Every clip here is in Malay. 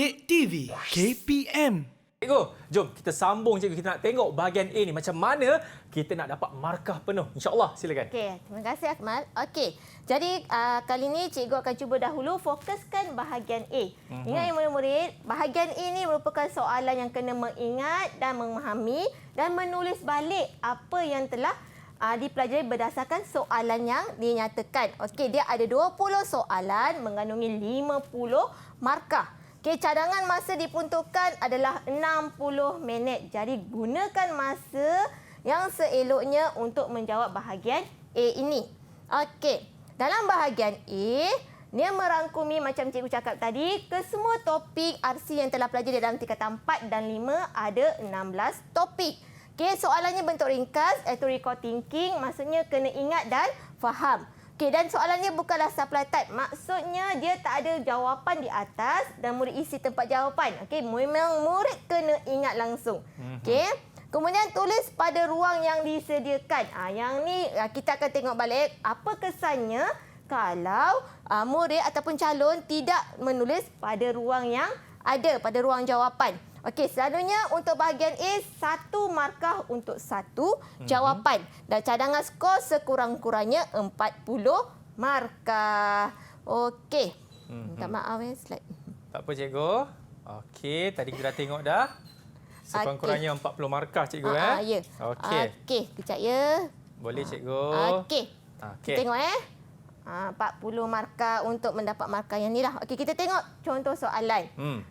Didik TV KPM. Cikgu, jom kita sambung cikgu. Kita nak tengok bahagian A ni macam mana kita nak dapat markah penuh. InsyaAllah, silakan. Okey, terima kasih Akmal. Okey, jadi kali ini cikgu akan cuba dahulu fokuskan bahagian A. Ingat ya murid-murid, bahagian A ni merupakan soalan yang kena mengingat dan memahami dan menulis balik apa yang telah dipelajari berdasarkan soalan yang dinyatakan. Okey, dia ada 20 soalan mengandungi 50 markah. Okey, cadangan masa diperuntukkan adalah 60 minit. Jadi gunakan masa yang seeloknya untuk menjawab bahagian A ini. Okey, dalam bahagian A, dia merangkumi macam cikgu cakap tadi, kesemua topik RC yang telah pelajari dalam tingkatan 4 dan 5 ada 16 topik. Okey, soalannya bentuk ringkas, iaitu record thinking, maksudnya kena ingat dan faham. Okey, dan soalannya bukanlah supply type. Maksudnya dia tak ada jawapan di atas dan murid isi tempat jawapan. Okey, memang murid kena ingat langsung. Okey. Kemudian tulis pada ruang yang disediakan. Yang ni kita akan tengok balik apa kesannya kalau murid ataupun calon tidak menulis pada ruang yang ada, pada ruang jawapan. Okey, selalunya untuk bahagian A, 1 markah untuk 1 jawapan. Dan cadangan skor sekurang-kurangnya 40 markah. Okey. Minta maaf slide. Tak apa cikgu. Okey, tadi kita dah tengok dah. Sekurang-kurangnya 40 markah cikgu. Ya. Okey. Okey, kejap ya. Boleh cikgu. Okey. Okey. Tengok 40 markah untuk mendapat markah yang ni lah. Okey, kita tengok contoh soalan.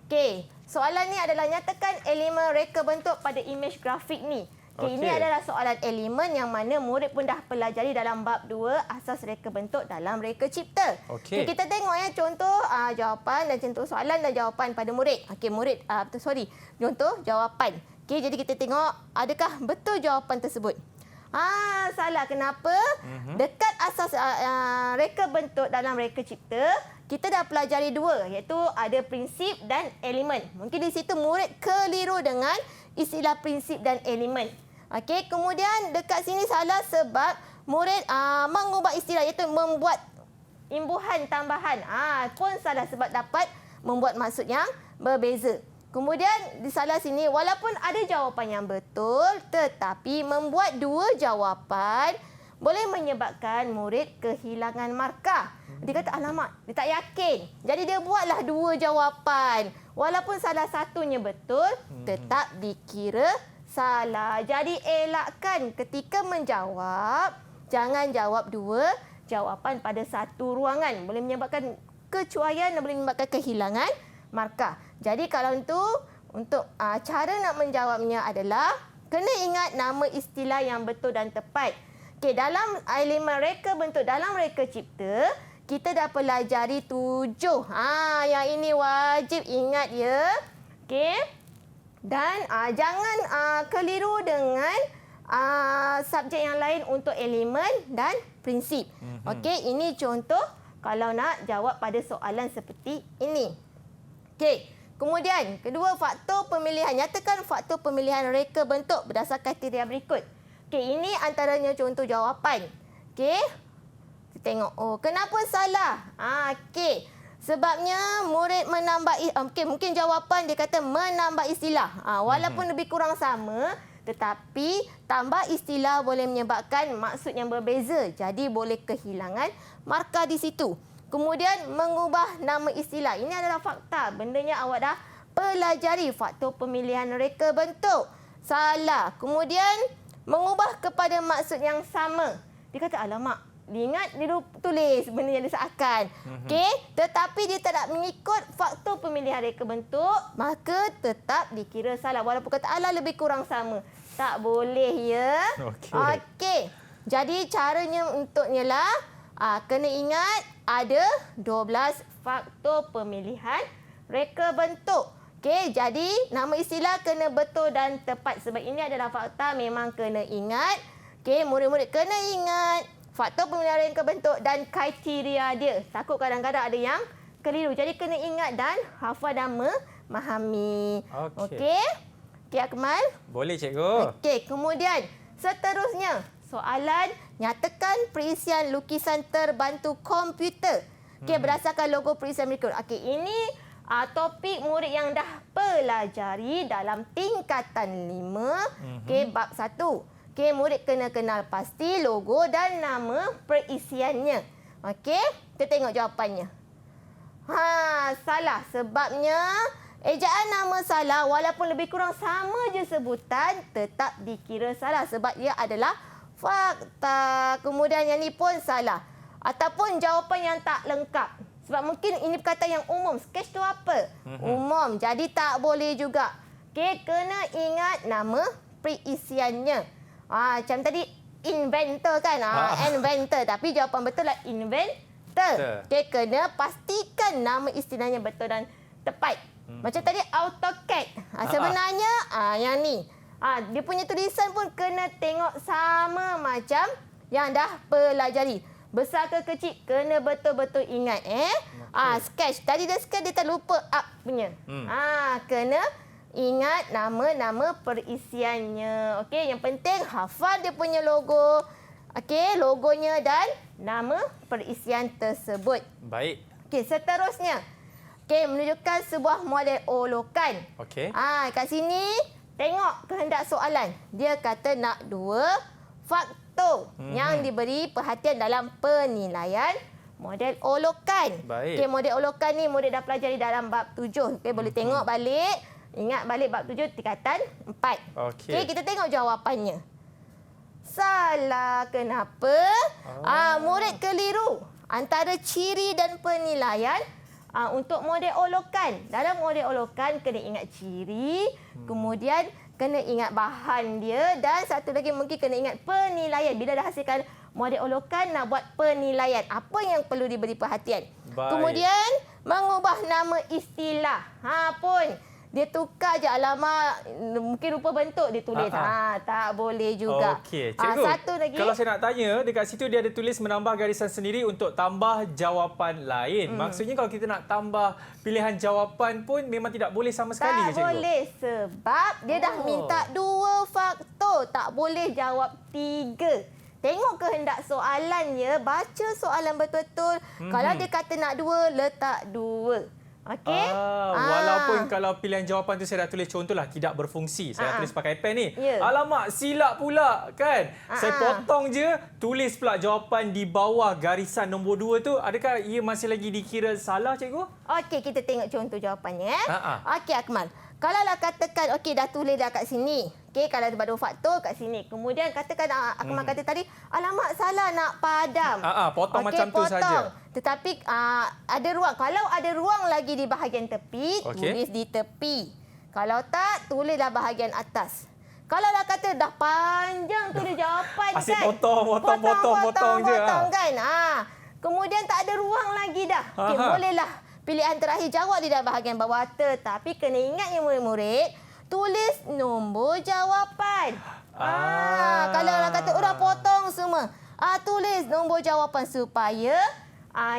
Okey, soalan ni adalah nyatakan elemen reka bentuk pada imej grafik ni. Okey, ini adalah soalan elemen yang mana murid pun dah pelajari dalam bab 2 asas reka bentuk dalam reka cipta. Okey, kita tengok contoh jawapan dan contoh soalan dan jawapan pada murid. Okey, contoh jawapan. Okey, jadi kita tengok adakah betul jawapan tersebut. Salah. Kenapa? Dekat asas reka bentuk dalam reka cipta, kita dah pelajari 2, iaitu ada prinsip dan elemen. Mungkin di situ murid keliru dengan istilah prinsip dan elemen. Okey, kemudian dekat sini salah sebab murid mengubah istilah, iaitu membuat imbuhan tambahan. Pun salah sebab dapat membuat maksud yang berbeza. Kemudian di salah sini, walaupun ada jawapan yang betul, tetapi membuat 2 jawapan boleh menyebabkan murid kehilangan markah. Dia kata, alamak, dia tak yakin. Jadi dia buatlah 2 jawapan. Walaupun salah satunya betul, tetap dikira salah. Jadi elakkan ketika menjawab, jangan jawab 2 jawapan pada satu ruangan. Boleh menyebabkan kecuaian dan boleh menyebabkan kehilangan markah. Jadi kalau untuk cara nak menjawabnya adalah kena ingat nama istilah yang betul dan tepat. Okey, dalam elemen reka bentuk dalam reka cipta, kita dah pelajari 7. Yang ini wajib ingat ya. Okey. Dan jangan keliru dengan subjek yang lain untuk elemen dan prinsip. Okey, ini contoh kalau nak jawab pada soalan seperti ini. Okey. Kemudian, kedua, faktor pemilihan. Nyatakan faktor pemilihan reka bentuk berdasarkan kriteria berikut. Okey, ini antaranya contoh jawapan. Okey. Kita tengok. Kenapa salah? Okey. Sebabnya murid menambah, mungkin jawapan dia kata menambah istilah. Walaupun lebih kurang sama, tetapi tambah istilah boleh menyebabkan maksud yang berbeza. Jadi boleh kehilangan markah di situ. Kemudian mengubah nama istilah. Ini adalah fakta. Bendanya awak dah pelajari. Faktor pemilihan reka bentuk. Salah. Kemudian mengubah kepada maksud yang sama. Dia kata, alamak, dia ingat dia tulis benda yang disahkan. Okey, tetapi dia tak mengikut faktor pemilihan reka bentuk, maka tetap dikira salah. Walaupun kata ala lebih kurang sama. Tak boleh ya. Okey. Jadi caranya untuknya lah, kena ingat ada 12 faktor pemilihan reka bentuk. Okey, jadi nama istilah kena betul dan tepat. Sebab ini adalah fakta, memang kena ingat. Okey, murid-murid kena ingat faktor pemilihan reka bentuk dan kriteria dia. Takut kadang-kadang ada yang keliru. Jadi kena ingat dan hafal dan memahami. Okey. Okey, Akmal? Boleh cikgu. Okey, kemudian seterusnya. Soalan, nyatakan perisian lukisan terbantu komputer. Okey, berdasarkan logo perisian berikut. Okey, ini topik murid yang dah pelajari dalam tingkatan 5. Okey, bab 1. Okey, murid kena kenal pasti logo dan nama perisiannya. Okey, kita tengok jawapannya. Salah. Sebabnya ejaan nama salah walaupun lebih kurang sama je sebutan tetap dikira salah sebab ia adalah fakta. Kemudian yang ni pun salah. Ataupun jawapan yang tak lengkap. Sebab mungkin ini perkataan yang umum. Sketch tu apa? Umum. Jadi tak boleh juga. Okey, kena ingat nama perisiannya. Macam tadi inventor kan? Inventor. Tapi jawapan betul lah inventor. Okey, kena pastikan nama istilahnya betul dan tepat. Macam tadi AutoCAD. Sebenarnya yang ni. Dia punya tulisan pun kena tengok sama macam yang dah pelajari. Besar ke kecil kena betul-betul ingat. Sketch. Tadi dia sketch dia terlupa up punya. Kena ingat nama-nama perisiannya. Okey, yang penting hafal dia punya logo. Okey, logonya dan nama perisian tersebut. Baik. Okey, seterusnya. Okey, menunjukkan sebuah model olokan. Okey. Kat sini tengok kehendak soalan. Dia kata nak 2 faktor yang diberi perhatian dalam penilaian model olokan. Baik. Okey, model olokan ni murid dah pelajari dalam bab 7. Okey, boleh tengok balik. Ingat balik bab 7 tingkatan 4. Okey. Okey, kita tengok jawapannya. Salah. Kenapa? Murid keliru antara ciri dan penilaian untuk model olokan. Dalam model olokan kena ingat ciri, kemudian kena ingat bahan dia dan satu lagi mungkin kena ingat penilaian. Bila dah hasilkan model olokan nak buat penilaian. Apa yang perlu diberi perhatian? Baik. Kemudian mengubah nama istilah. Pun dia tukar je alamat, mungkin rupa bentuk dia tulis. Tak boleh juga. Okey, cikgu. Satu lagi. Kalau saya nak tanya, dekat situ dia ada tulis menambah garisan sendiri untuk tambah jawapan lain. Maksudnya kalau kita nak tambah pilihan jawapan pun memang tidak boleh sama sekali ke, cikgu? Tak boleh sebab dia dah minta 2 faktor. Tak boleh jawab 3. Tengok kehendak soalannya, baca soalan betul-betul. Kalau dia kata nak 2, letak 2. Okey. Walaupun kalau pilihan jawapan tu saya dah tulis contohlah tidak berfungsi. Saya tulis pakai pen ni. Ya. Alamak, silap pula kan. Saya potong je, tulis pula jawapan di bawah garisan nombor 2 tu. Adakah ia masih lagi dikira salah, cikgu? Okey, kita tengok contoh jawapannya. Okey, Akmal. Kalau lah katakan, okey dah tulis dah kat sini. Okey, kalau ada 2 faktor kat sini. Kemudian katakan, Akmal kata tadi, alamak salah nak padam. Potong macam tu saja. Tetapi ada ruang. Kalau ada ruang lagi di bahagian tepi, tulis di tepi. Kalau tak, tulislah bahagian atas. Kalau lah kata dah panjang tulis jawapan asyik kan. Potong je. Kan. Kemudian tak ada ruang lagi dah. Okey, bolehlah pilihan terakhir jawab di dalam bahagian bawah. Tetapi kena ingat ya murid-murid, tulis nombor jawapan. Kalau orang kata dah potong semua, tulis nombor jawapan supaya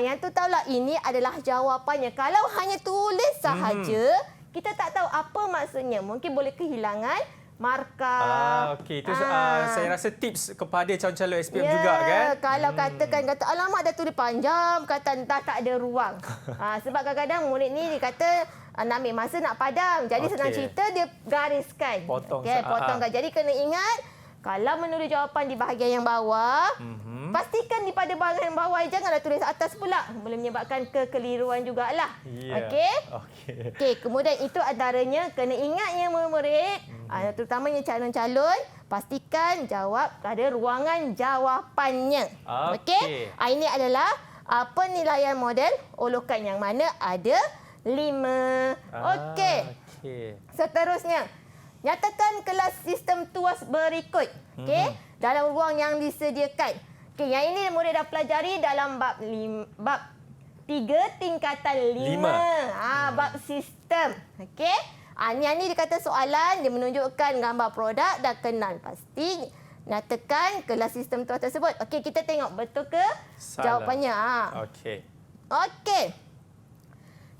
yang tu tahulah ini adalah jawapannya. Kalau hanya tulis sahaja, kita tak tahu apa maksudnya. Mungkin boleh kehilangan markah. Okey, itu saya rasa tips kepada calon-calon SPM juga kan. Kalau kata alamak dah tulis panjang, kata entah tak ada ruang. Sebab kadang-kadang murid ni dia kata nak ambil masa nak padam. Jadi senang cerita dia gariskan. Potongkan. Jadi kena ingat kalau menulis jawapan di bahagian yang bawah, pastikan di pada bahagian bawah, janganlah tulis atas pula. Boleh menyebabkan kekeliruan jugalah. Okey, kemudian itu antaranya kena ingat ya murid-murid, terutamanya calon-calon, pastikan jawab pada ruangan jawapannya. Okey. Ini adalah penilaian model olokan yang mana ada 5. Okey. Seterusnya, nyatakan kelas sistem tuas berikut. Okey, dalam ruang yang disediakan. Okey, yang ini murid dah pelajari dalam bab 3 tingkatan 5. Bab sistem. Okey. Yang ni dikata soalan, dia menunjukkan gambar produk dan kenal pasti. Nyatakan kelas sistem tuas tersebut. Okey, kita tengok betul ke jawapannya. Okey.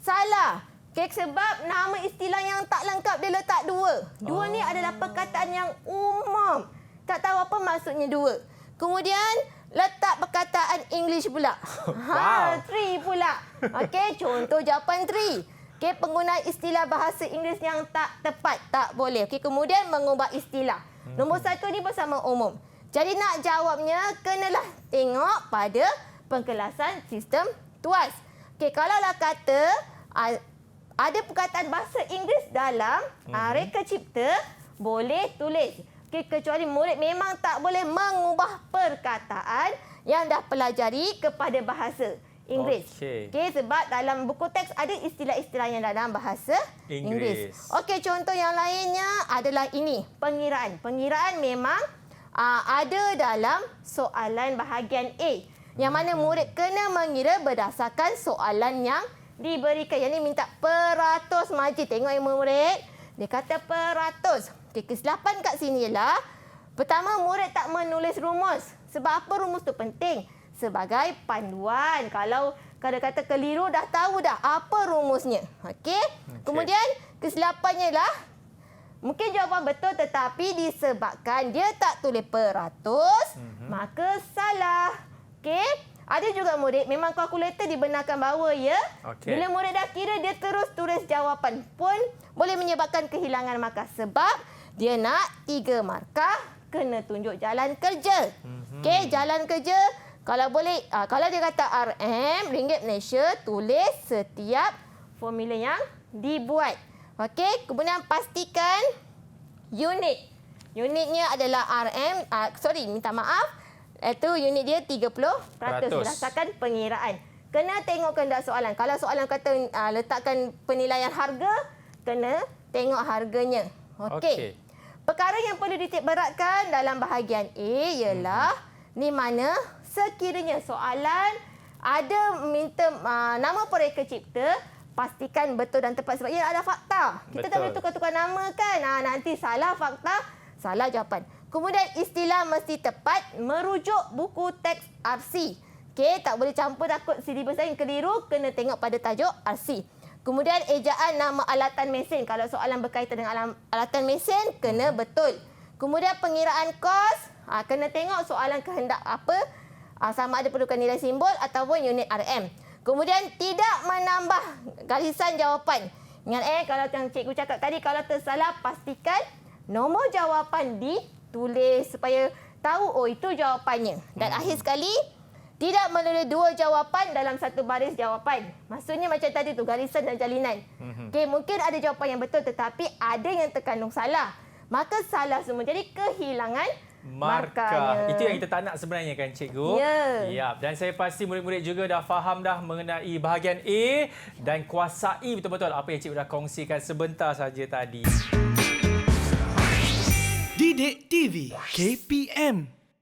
Salah. Okay, sebab nama istilah yang tak lengkap dia letak 2. 2 ni adalah perkataan yang umum. Tak tahu apa maksudnya 2. Kemudian letak perkataan English pula. 3 pula. Okey, contoh jawapan 3. Okey, penggunaan istilah bahasa Inggeris yang tak tepat, tak boleh. Okey, kemudian mengubah istilah. Nombor 1 ni bersama umum. Jadi nak jawabnya, kenalah tengok pada pengkelasan sistem tuas. Okey, kalaulah kata ada perkataan bahasa Inggeris dalam reka cipta, boleh tulis. Okey, kecuali murid memang tak boleh mengubah perkataan yang dah pelajari kepada bahasa Inggeris. Okey, sebab dalam buku teks ada istilah-istilah yang dalam bahasa Inggeris. Okey, contoh yang lainnya adalah ini, pengiraan. Pengiraan memang ada dalam soalan bahagian A. Yang mana murid kena mengira berdasarkan soalan yang diberikan. Yang ni minta peratus margin. Tengok murid, dia kata peratus. Okey, kesilapan kat sini ialah pertama, murid tak menulis rumus. Sebab apa rumus tu penting? Sebagai panduan. Kalau kata-kata keliru, dah tahu dah apa rumusnya. Okey? Kemudian, kesilapannya ialah mungkin jawapan betul tetapi disebabkan dia tak tulis peratus, maka salah. Okey? Ada juga murid memang kalkulator dibenarkan bahawa ya. Bila murid dah kira, dia terus tulis jawapan pun boleh menyebabkan kehilangan markah. Sebab dia nak 3 markah, kena tunjuk jalan kerja. Okey, jalan kerja. Kalau boleh, kalau dia kata RM, ringgit Malaysia, tulis setiap formula yang dibuat. Okey, kemudian pastikan unit. Unitnya adalah RM, minta maaf, itu unit dia 30% berdasarkan pengiraan. Kena tengok kehendak soalan. Kalau soalan kata letakkan penilaian harga, kena tengok harganya. Okey. Perkara yang perlu dititik beratkan dalam bahagian A ialah ni mana sekiranya soalan ada minta nama pereka cipta, pastikan betul dan tepat sebab ia ada fakta. Kita tak boleh tukar-tukar nama kan. Nanti salah fakta, salah jawapan. Kemudian istilah mesti tepat merujuk buku teks RC. Okey, tak boleh campur takut silibus lain keliru, kena tengok pada tajuk RC. Kemudian ejaan nama alatan mesin. Kalau soalan berkaitan dengan alatan mesin, kena betul. Kemudian pengiraan kos, kena tengok soalan kehendak apa, sama ada perlukan nilai simbol ataupun unit RM. Kemudian tidak menambah garisan jawapan. Ingat kalau yang cikgu cakap tadi, kalau tersalah pastikan nombor jawapan ditulis supaya tahu itu jawapannya. Dan akhir sekali, tidak menulis 2 jawapan dalam satu baris jawapan. Maksudnya macam tadi tu, garisan dan jalinan. Okey, mungkin ada jawapan yang betul tetapi ada yang terkandung salah. Maka salah semua. Jadi kehilangan markahnya. Itu yang kita tak nak sebenarnya kan cikgu? Ya. Dan saya pasti murid-murid juga dah faham dah mengenai bahagian A dan kuasai betul-betul apa yang cikgu dah kongsikan sebentar saja tadi. Didik TV KPM